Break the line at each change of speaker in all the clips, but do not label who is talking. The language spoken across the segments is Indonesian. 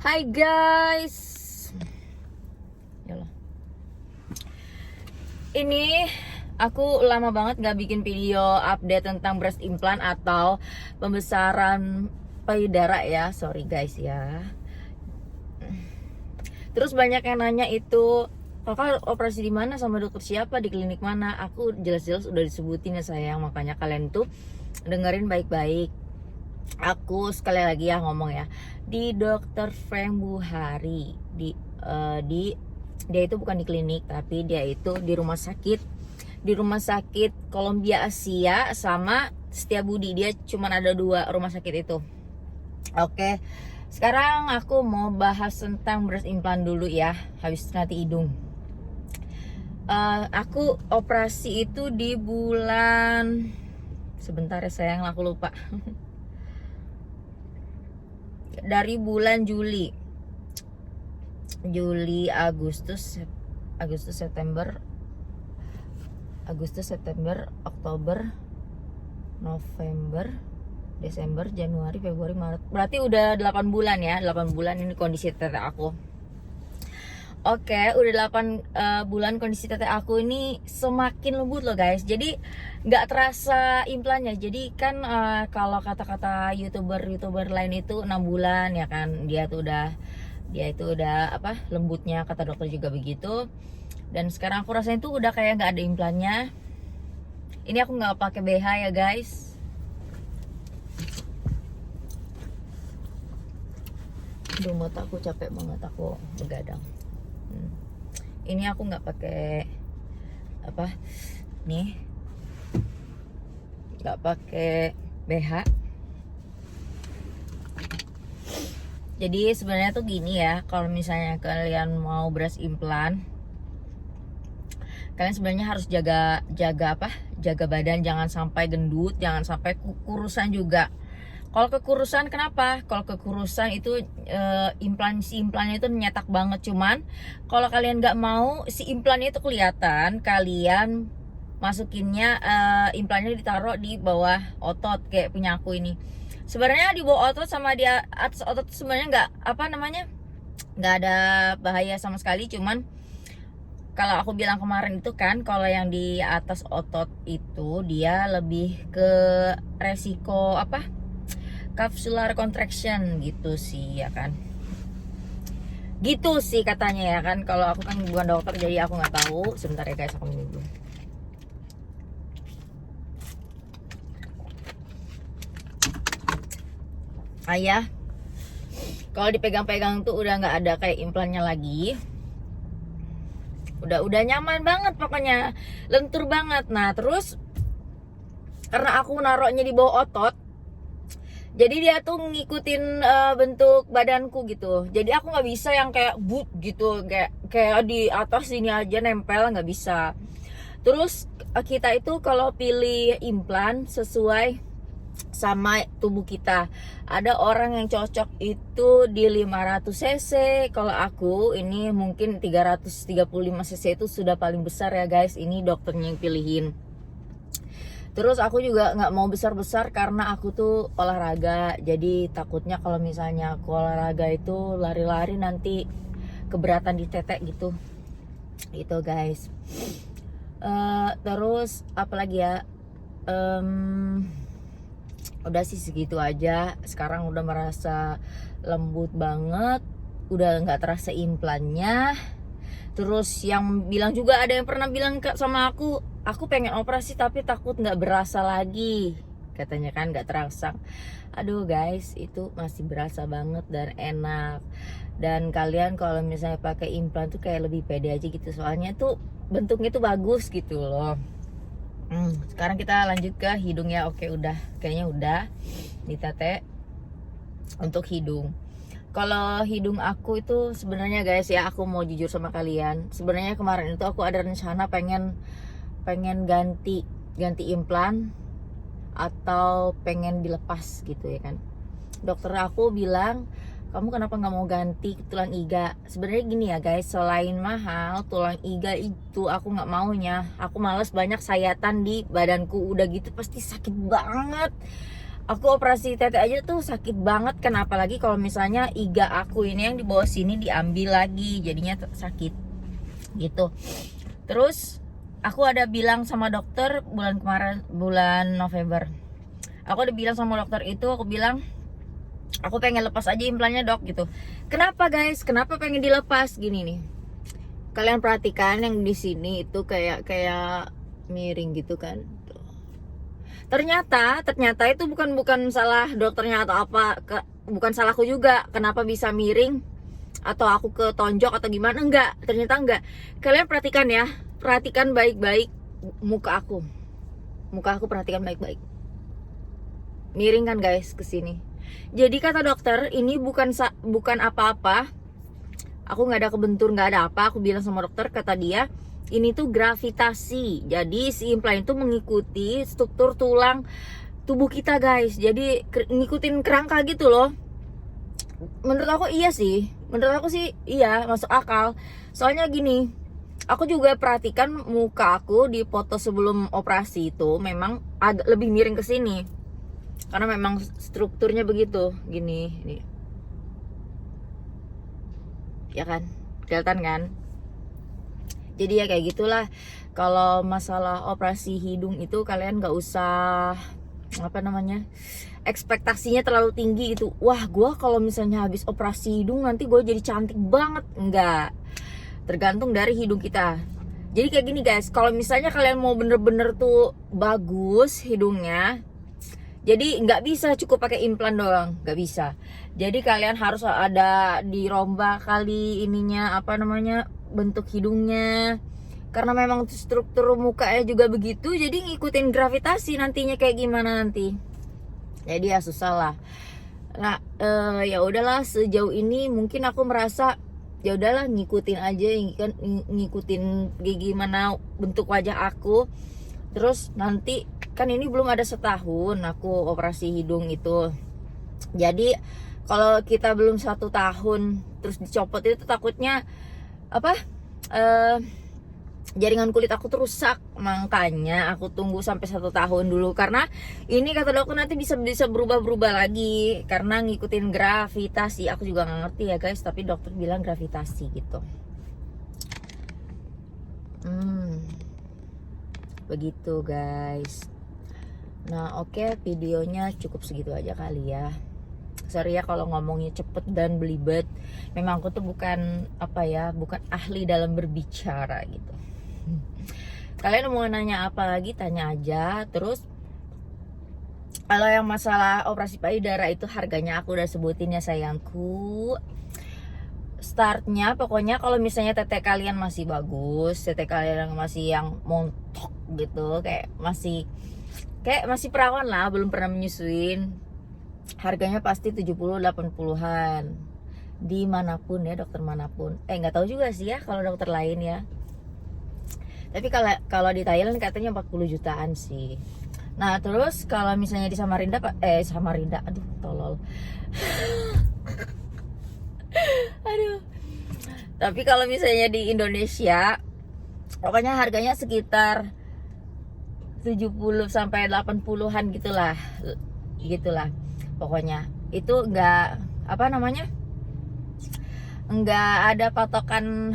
Hai guys. Yalah. Ini aku lama banget gak bikin video update tentang breast implant atau pembesaran payudara ya. Sorry guys ya. Terus banyak yang nanya itu, kakak operasi di mana sama dokter siapa, di klinik mana? Aku jelas-jelas udah disebutin ya sayang, makanya kalian tuh dengerin baik-baik. Aku sekali lagi ya ngomong ya, di Dokter Frank Buhari, dia itu bukan di klinik, tapi dia itu di rumah sakit Columbia Asia sama Setiabudi. Dia cuman ada 2 rumah sakit itu. Oke, sekarang aku mau bahas tentang breast implant dulu ya, habis itu nanti hidung. Aku operasi itu di bulan, sebentar ya sayang, aku lupa. Dari bulan Juli, Agustus, September, Oktober, November, Desember, Januari, Februari, Maret. Berarti udah 8 bulan ya. 8 bulan ini kondisi tete aku. Oke, udah 8 bulan kondisi tete aku ini semakin lembut loh guys. Jadi nggak terasa implannya. Jadi kan kalau kata-kata youtuber lain itu 6 bulan ya kan, dia itu udah apa, lembutnya, kata dokter juga begitu. Dan sekarang aku rasanya tuh udah kayak nggak ada implannya. Ini aku nggak pakai BH ya guys. Aduh, mata aku capek banget, aku begadang. Ini aku nggak pakai apa nih, nggak pakai BH. Jadi sebenarnya tuh gini ya, kalau misalnya kalian mau breast implant, kalian sebenarnya harus jaga badan, jangan sampai gendut, jangan sampai kurusan juga. Kalau kekurusan, kenapa? Kalau kekurusan itu implannya itu nyetak banget. Cuman kalau kalian nggak mau si implannya itu kelihatan, kalian masukinnya implannya ditaruh di bawah otot kayak punya aku ini. Sebenarnya di bawah otot sama di atas otot sebenarnya nggak ada bahaya sama sekali. Cuman kalau aku bilang kemarin itu kan, kalau yang di atas otot itu dia lebih ke resiko capsular contraction gitu sih ya kan, gitu sih katanya ya kan. Kalau aku kan bukan dokter jadi aku nggak tahu. Sebentar ya guys, aku minum dulu. Ayah, kalau dipegang-pegang tuh udah nggak ada kayak implannya lagi. Udah nyaman banget pokoknya, lentur banget. Nah terus karena aku naruhnya di bawah otot, jadi dia tuh ngikutin bentuk badanku gitu. Jadi aku nggak bisa yang kayak but gitu, kayak di atas sini aja nempel, nggak bisa. Terus kita itu kalau pilih implan sesuai sama tubuh kita. Ada orang yang cocok itu di 500 cc. Kalau aku ini mungkin 335 cc itu sudah paling besar ya guys. Ini dokternya yang pilihin. Terus aku juga nggak mau besar-besar karena aku tuh olahraga. Jadi takutnya kalau misalnya aku olahraga itu lari-lari nanti keberatan di tete gitu. Itu guys. Terus apalagi ya? Udah sih segitu aja. Sekarang udah merasa lembut banget. Udah nggak terasa implannya. Terus yang bilang juga, ada yang pernah bilang sama aku pengen operasi tapi takut nggak berasa lagi, katanya kan nggak terasa. Aduh guys, itu masih berasa banget dan enak. Dan kalian kalau misalnya pakai implan tuh kayak lebih pede aja gitu, soalnya tuh bentuknya tuh bagus gitu loh. Sekarang kita lanjut ke hidung ya. Oke, kayaknya udah di tete untuk hidung. Kalau hidung aku itu sebenarnya guys ya, aku mau jujur sama kalian. Sebenarnya kemarin itu aku ada rencana pengen ganti implan atau pengen dilepas gitu ya kan. Dokter aku bilang, kamu kenapa nggak mau ganti tulang iga? Sebenarnya gini ya guys, selain mahal, tulang iga itu aku nggak maunya. Aku males banyak sayatan di badanku, udah gitu pasti sakit banget. Aku operasi tete aja tuh sakit banget kan, apalagi kalau misalnya iga aku ini yang di bawah sini diambil lagi, jadinya sakit gitu. Terus aku ada bilang sama dokter bulan kemarin, bulan November, aku udah bilang sama dokter itu, aku bilang aku pengen lepas aja implannya dok gitu. Kenapa guys? Kenapa pengen dilepas? Gini nih, kalian perhatikan yang di sini itu kayak miring gitu kan. Ternyata itu bukan salah dokternya atau apa, bukan salahku juga. Kenapa bisa miring atau aku ketonjok atau gimana? Enggak, ternyata enggak. Kalian perhatikan ya, perhatikan baik-baik muka aku. Muka aku perhatikan baik-baik. Miring kan guys ke sini. Jadi kata dokter, ini bukan apa-apa. Aku nggak ada kebentur, nggak ada apa. Aku bilang sama dokter, kata dia, ini tuh gravitasi. Jadi si implan itu mengikuti struktur tulang tubuh kita guys. Jadi ngikutin kerangka gitu loh. Menurut aku iya sih. Menurut aku sih iya, masuk akal. Soalnya gini, aku juga perhatikan muka aku di foto sebelum operasi itu memang agak lebih miring ke sini. Karena memang strukturnya begitu, gini, nih. Ya kan? Kelihatan kan? Jadi ya kayak gitulah. Kalau masalah operasi hidung itu kalian gak usah ekspektasinya terlalu tinggi gitu. Wah, gue kalau misalnya habis operasi hidung nanti gue jadi cantik banget. Enggak, tergantung dari hidung kita. Jadi kayak gini guys, kalau misalnya kalian mau bener-bener tuh bagus hidungnya, jadi nggak bisa cukup pakai implan doang, nggak bisa. Jadi kalian harus ada dirombak kali ininya bentuk hidungnya, karena memang struktur mukanya juga begitu, jadi ngikutin gravitasi nantinya kayak gimana nanti. Jadi ya susah lah. Nah ya udahlah, sejauh ini mungkin aku merasa ya udahlah ngikutin aja kan, ngikutin gimana bentuk wajah aku. Terus nanti kan ini belum ada setahun aku operasi hidung itu. Jadi kalau kita belum 1 tahun terus dicopot itu takutnya jaringan kulit aku tuh rusak. Makanya aku tunggu sampai 1 tahun dulu, karena ini kata dokter nanti bisa berubah lagi karena ngikutin gravitasi. Aku juga nggak ngerti ya guys, tapi dokter bilang gravitasi gitu. Begitu guys. Nah oke, videonya cukup segitu aja kali ya. Sorry ya kalau ngomongnya cepet dan belibet. Memang aku tuh bukan bukan ahli dalam berbicara gitu. Kalian mau nanya apa lagi, tanya aja. Terus kalau yang masalah operasi payudara itu harganya aku udah sebutin ya sayangku. Startnya pokoknya kalau misalnya tete kalian masih bagus, tete kalian masih yang montok gitu, kayak masih perawan lah, belum pernah menyusuin, harganya pasti 70-80-an dimanapun ya, dokter manapun. Nggak tahu juga sih ya kalau dokter lain ya, tapi kalau di Thailand katanya 40 jutaan sih. Nah terus kalau misalnya di Samarinda aduh tolol aduh, tapi kalau misalnya di Indonesia pokoknya harganya sekitar 70-80-an gitulah pokoknya. Itu enggak enggak ada patokan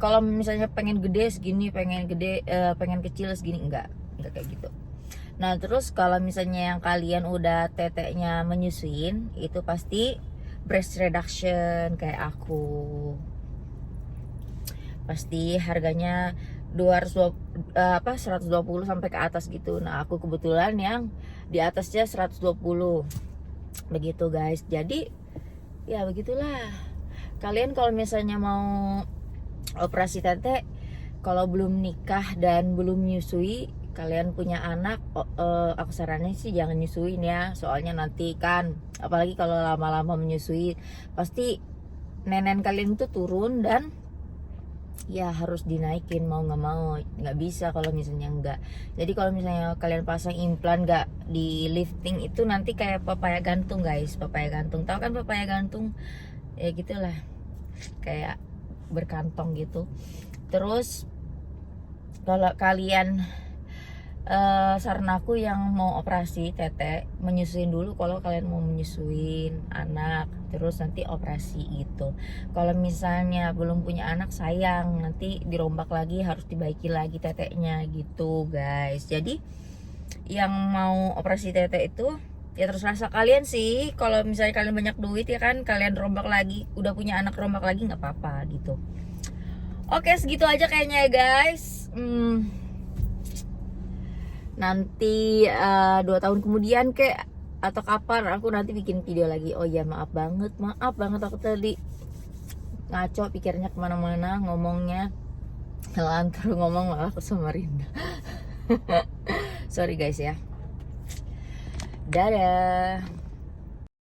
kalau misalnya pengen gede segini, pengen kecil segini, enggak kayak gitu. Nah terus kalau misalnya yang kalian udah teteknya menyusuin, itu pasti breast reduction kayak aku, pasti harganya 120 sampai ke atas gitu. Nah aku kebetulan yang di atasnya 120 begitu guys. Jadi ya begitulah. Kalian kalau misalnya mau operasi tete, kalau belum nikah dan belum menyusui, kalian punya anak, aku saranin sih jangan nyusuin ya. Soalnya nanti kan apalagi kalau lama-lama menyusui, pasti nenen kalian itu turun dan ya harus dinaikin mau nggak mau, nggak bisa kalau misalnya enggak. Jadi kalau misalnya kalian pasang implan nggak di lifting itu nanti kayak pepaya gantung guys. Pepaya gantung, tahu kan pepaya gantung ya gitulah, kayak berkantong gitu. Terus kalau kalian saran aku yang mau operasi tete, menyusuin dulu kalau kalian mau menyusuin anak, terus nanti operasi gitu. Kalau misalnya belum punya anak, sayang nanti dirombak lagi, harus dibaiki lagi teteknya gitu guys. Jadi yang mau operasi tete itu ya terus rasa kalian sih. Kalau misalnya kalian banyak duit ya kan, kalian rombak lagi, udah punya anak rombak lagi nggak apa-apa gitu. Oke, segitu aja kayaknya ya guys. Nanti 2 tahun kemudian kayak atau kapan aku nanti bikin video lagi. Oh ya, maaf banget aku tadi ngaco pikirnya kemana-mana ngomongnya, ngelantur ngomong malah ke Samarinda. Sorry guys ya. Dadah.